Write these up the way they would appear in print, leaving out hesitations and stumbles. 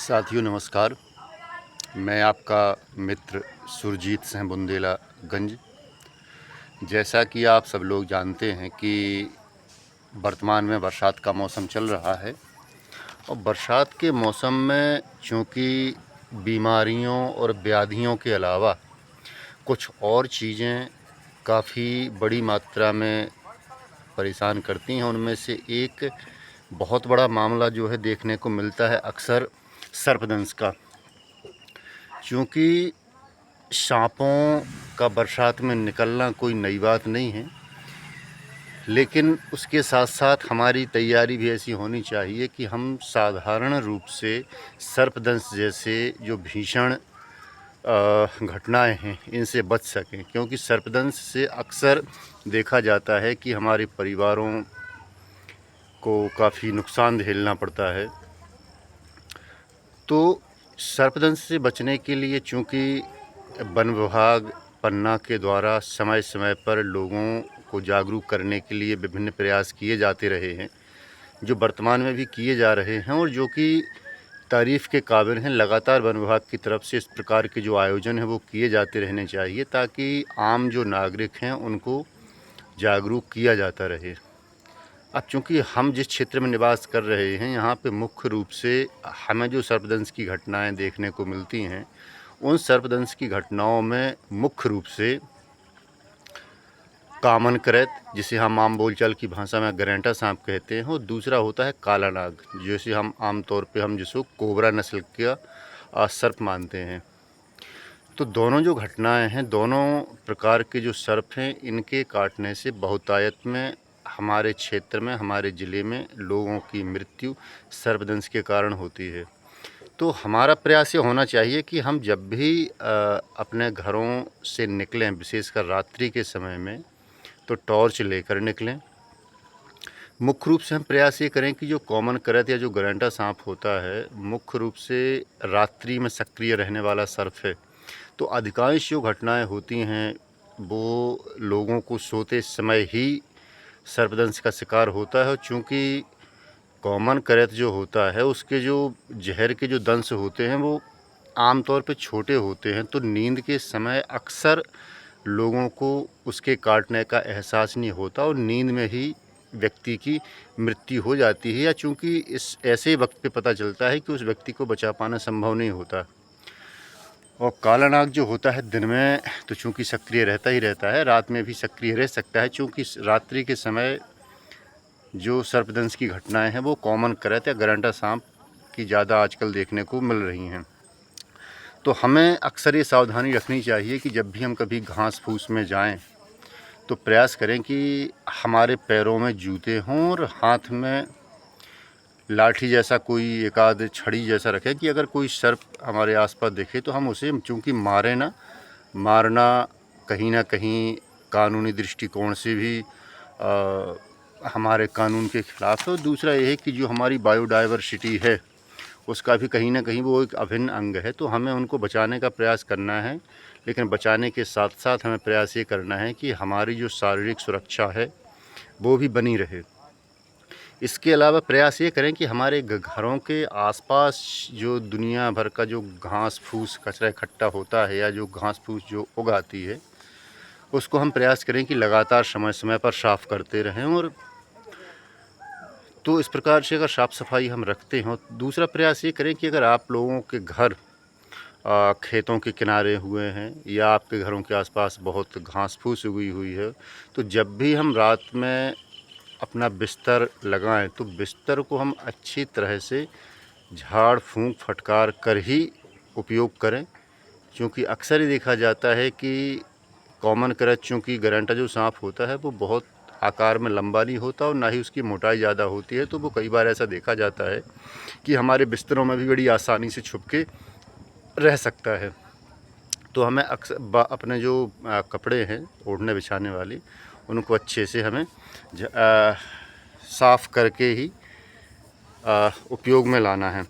साथियों नमस्कार। मैं आपका मित्र सुरजीत सिंह बुंदेला गंज। जैसा कि आप सब लोग जानते हैं कि वर्तमान में बरसात का मौसम चल रहा है और बरसात के मौसम में चूँकि बीमारियों और व्याधियों के अलावा कुछ और चीज़ें काफ़ी बड़ी मात्रा में परेशान करती हैं। उनमें से एक बहुत बड़ा मामला जो है देखने को मिलता है अक्सर सर्पदंश का। चूँकि साँपों का बरसात में निकलना कोई नई बात नहीं है, लेकिन उसके साथ साथ हमारी तैयारी भी ऐसी होनी चाहिए कि हम साधारण रूप से सर्पदंश जैसे जो भीषण घटनाएं हैं इनसे बच सकें, क्योंकि सर्पदंश से अक्सर देखा जाता है कि हमारे परिवारों को काफ़ी नुकसान झेलना पड़ता है। तो सर्पदंश से बचने के लिए चूँकि वन विभाग पन्ना के द्वारा समय समय पर लोगों को जागरूक करने के लिए विभिन्न प्रयास किए जाते रहे हैं, जो वर्तमान में भी किए जा रहे हैं और जो कि तारीफ़ के काबिल हैं। लगातार वन विभाग की तरफ से इस प्रकार के जो आयोजन हैं वो किए जाते रहने चाहिए, ताकि आम जो नागरिक हैं उनको जागरूक किया जाता रहे। अब चूँकि हम जिस क्षेत्र में निवास कर रहे हैं, यहाँ पे मुख्य रूप से हमें जो सर्पदंश की घटनाएं देखने को मिलती हैं, उन सर्पदंश की घटनाओं में मुख्य रूप से कॉमन करैत, जिसे हम आम बोलचाल की भाषा में गरेंटा सांप कहते हैं, और दूसरा होता है काला नाग, जैसे हम आमतौर पे जिसको कोबरा नस्ल का सर्प मानते हैं। तो दोनों जो घटनाएं हैं, दोनों प्रकार के जो सर्प हैं, इनके काटने से बहुतायत में हमारे क्षेत्र में, हमारे ज़िले में लोगों की मृत्यु सर्पदंश के कारण होती है। तो हमारा प्रयास ये होना चाहिए कि हम जब भी अपने घरों से निकलें, विशेषकर रात्रि के समय में, तो टॉर्च लेकर निकलें। मुख्य रूप से हम प्रयास ये करें कि जो कॉमन करैत या जो गरेंटा सांप होता है, मुख्य रूप से रात्रि में सक्रिय रहने वाला सर्प है। तो अधिकांश जो घटनाएं होती हैं वो लोगों को सोते समय ही सर्पदंश का शिकार होता है। और चूँकि कॉमन करैत जो होता है, उसके जो जहर के जो दंश होते हैं वो आमतौर पे छोटे होते हैं, तो नींद के समय अक्सर लोगों को उसके काटने का एहसास नहीं होता और नींद में ही व्यक्ति की मृत्यु हो जाती है, या चूँकि इस ऐसे वक्त पे पता चलता है कि उस व्यक्ति को बचा पाना संभव नहीं होता। और काला नाग जो होता है दिन में तो चूँकि सक्रिय रहता ही रहता है, रात में भी सक्रिय रह सकता है। चूँकि रात्रि के समय जो सर्पदंश की घटनाएं हैं वो कॉमन करैत या गरेंटा सांप की ज़्यादा आजकल देखने को मिल रही हैं। तो हमें अक्सर ये सावधानी रखनी चाहिए कि जब भी हम कभी घास फूस में जाएं तो प्रयास करें कि हमारे पैरों में जूते हों और हाथ में लाठी जैसा कोई एक आध छड़ी जैसा रखें, कि अगर कोई सर्प हमारे आसपास दिखे तो हम उसे चूँकि मारें ना। मारना कहीं ना कहीं कानूनी दृष्टिकोण से भी हमारे कानून के ख़िलाफ़ है। और दूसरा ये है कि जो हमारी बायोडाइवर्सिटी है उसका भी कहीं ना कहीं वो एक अभिन्न अंग है, तो हमें उनको बचाने का प्रयास करना है। लेकिन बचाने के साथ साथ हमें प्रयास ये करना है कि हमारी जो शारीरिक सुरक्षा है वो भी बनी रहे। इसके अलावा प्रयास ये करें कि हमारे घरों के आसपास जो दुनिया भर का जो घास फूस कचरा इकट्ठा होता है या जो घास फूस जो उगाती है, उसको हम प्रयास करें कि लगातार समय समय पर साफ़ करते रहें। और तो इस प्रकार से अगर साफ़ सफाई हम रखते हैं, दूसरा प्रयास ये करें कि अगर आप लोगों के घर खेतों के किनारे हुए हैं या आपके घरों के आसपास बहुत घास फूस उगी हुई है, तो जब भी हम रात में अपना बिस्तर लगाएं तो बिस्तर को हम अच्छी तरह से झाड़ फूंक फटकार कर ही उपयोग करें। क्योंकि अक्सर ही देखा जाता है कि कॉमन करैत, चूँकि गरेंटा जो सांप होता है वो बहुत आकार में लंबा नहीं होता और ना ही उसकी मोटाई ज़्यादा होती है, तो वो कई बार ऐसा देखा जाता है कि हमारे बिस्तरों में भी बड़ी आसानी से छुप के रह सकता है। तो हमें अक्सर अपने जो कपड़े हैं ओढ़ने बिछाने वाले, उनको अच्छे से हमें साफ़ करके ही उपयोग में लाना है।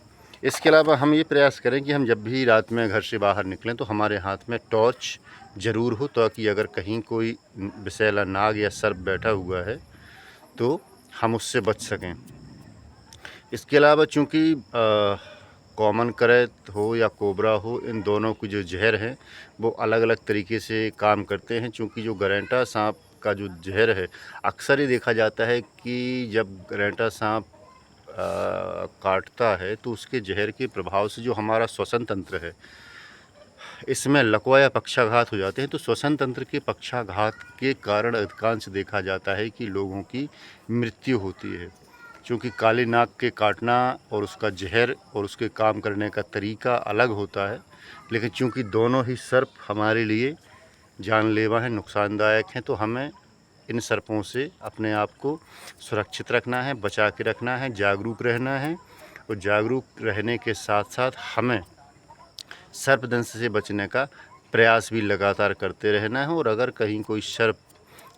इसके अलावा हम ये प्रयास करें कि हम जब भी रात में घर से बाहर निकलें तो हमारे हाथ में टॉर्च ज़रूर हो, ताकि अगर कहीं कोई विषैला नाग या सर्प बैठा हुआ है तो हम उससे बच सकें। इसके अलावा चूँकि कॉमन करैत हो या कोबरा हो, इन दोनों की जो जहर है वो अलग अलग तरीके से काम करते हैं। चूँकि जो गरेंटा सांप का जो जहर है, अक्सर ही देखा जाता है कि जब गरेंटा सांप काटता है तो उसके जहर के प्रभाव से जो हमारा श्वसन तंत्र है, इसमें लकवा या पक्षाघात हो जाते हैं। तो श्वसन तंत्र के पक्षाघात के कारण अधिकांश देखा जाता है कि लोगों की मृत्यु होती है। क्योंकि काली नाग के काटना और उसका जहर और उसके काम करने का तरीका अलग होता है, लेकिन चूंकि दोनों ही सर्प हमारे लिए जानलेवा हैं, नुकसानदायक हैं, तो हमें इन सर्पों से अपने आप को सुरक्षित रखना है, बचा के रखना है, जागरूक रहना है। और जागरूक रहने के साथ साथ हमें सर्पदंश से बचने का प्रयास भी लगातार करते रहना है। और अगर कहीं कोई सर्प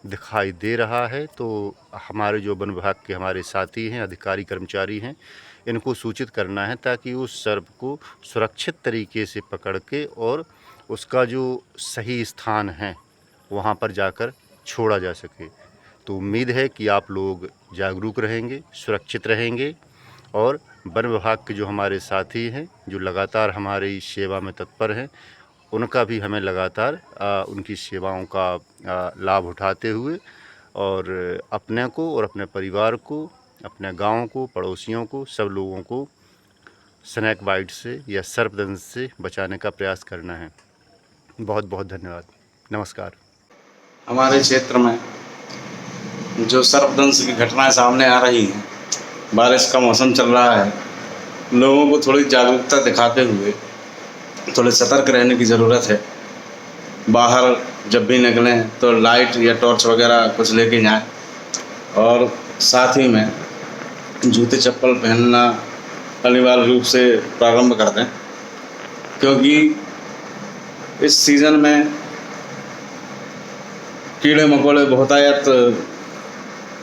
दिखाई दे रहा है तो हमारे जो वन विभाग के हमारे साथी हैं, अधिकारी कर्मचारी हैं, इनको सूचित करना है ताकि उस सर्प को सुरक्षित तरीके से पकड़ के और उसका जो सही स्थान है वहाँ पर जाकर छोड़ा जा सके। तो उम्मीद है कि आप लोग जागरूक रहेंगे, सुरक्षित रहेंगे और वन विभाग के जो हमारे साथी हैं, जो लगातार हमारी सेवा में तत्पर हैं, उनका भी हमें लगातार उनकी सेवाओं का लाभ उठाते हुए और अपने को और अपने परिवार को, अपने गाँव को, पड़ोसियों को, सब लोगों को स्नेक बाइट से या सर्पदंश से बचाने का प्रयास करना है। बहुत बहुत धन्यवाद। नमस्कार। हमारे क्षेत्र में जो सर्पदंश की घटनाएं सामने आ रही हैं, बारिश का मौसम चल रहा है, लोगों को थोड़ी जागरूकता दिखाते हुए थोड़े सतर्क रहने की ज़रूरत है। बाहर जब भी निकलें तो लाइट या टॉर्च वगैरह कुछ लेके जाएं और साथ ही में जूते चप्पल पहनना अनिवार्य रूप से प्रारंभ कर दें, क्योंकि इस सीज़न में कीड़े मकोड़े बहुतायत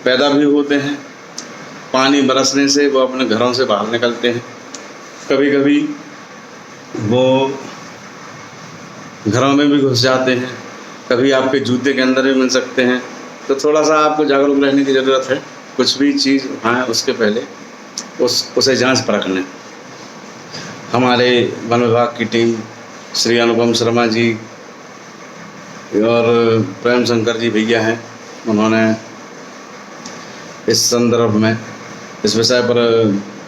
पैदा भी होते हैं। पानी बरसने से वो अपने घरों से बाहर निकलते हैं। कभी कभी वो घरों में भी घुस जाते हैं, कभी आपके जूते के अंदर भी मिल सकते हैं। तो थोड़ा सा आपको जागरूक रहने की ज़रूरत है। कुछ भी चीज़ उठाएं उसके पहले उसे जांच परख लें। हमारे वन विभाग की टीम श्री अनुपम शर्मा जी और प्रेम शंकर जी भैया हैं, उन्होंने इस संदर्भ में इस विषय पर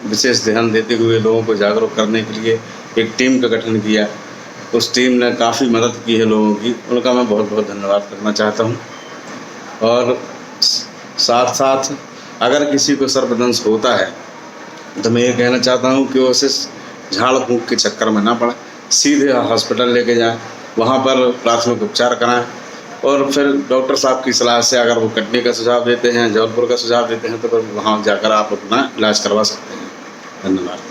विशेष ध्यान देते हुए लोगों को जागरूक करने के लिए एक टीम का गठन किया। उस टीम ने काफ़ी मदद की है लोगों की, उनका मैं बहुत बहुत धन्यवाद करना चाहता हूँ। और साथ साथ अगर किसी को सर्पदंश होता है तो मैं ये कहना चाहता हूँ कि वो उसे झाड़ फूंक के चक्कर में ना पड़े, सीधे हॉस्पिटल लेके जाएं, वहाँ पर प्राथमिक उपचार कराएं और फिर डॉक्टर साहब की सलाह से अगर वो कटनी का सुझाव देते हैं, जबलपुर का सुझाव देते हैं, तो फिर वहाँ जाकर आप अपना इलाज करवा सकते हैं। धन्यवाद।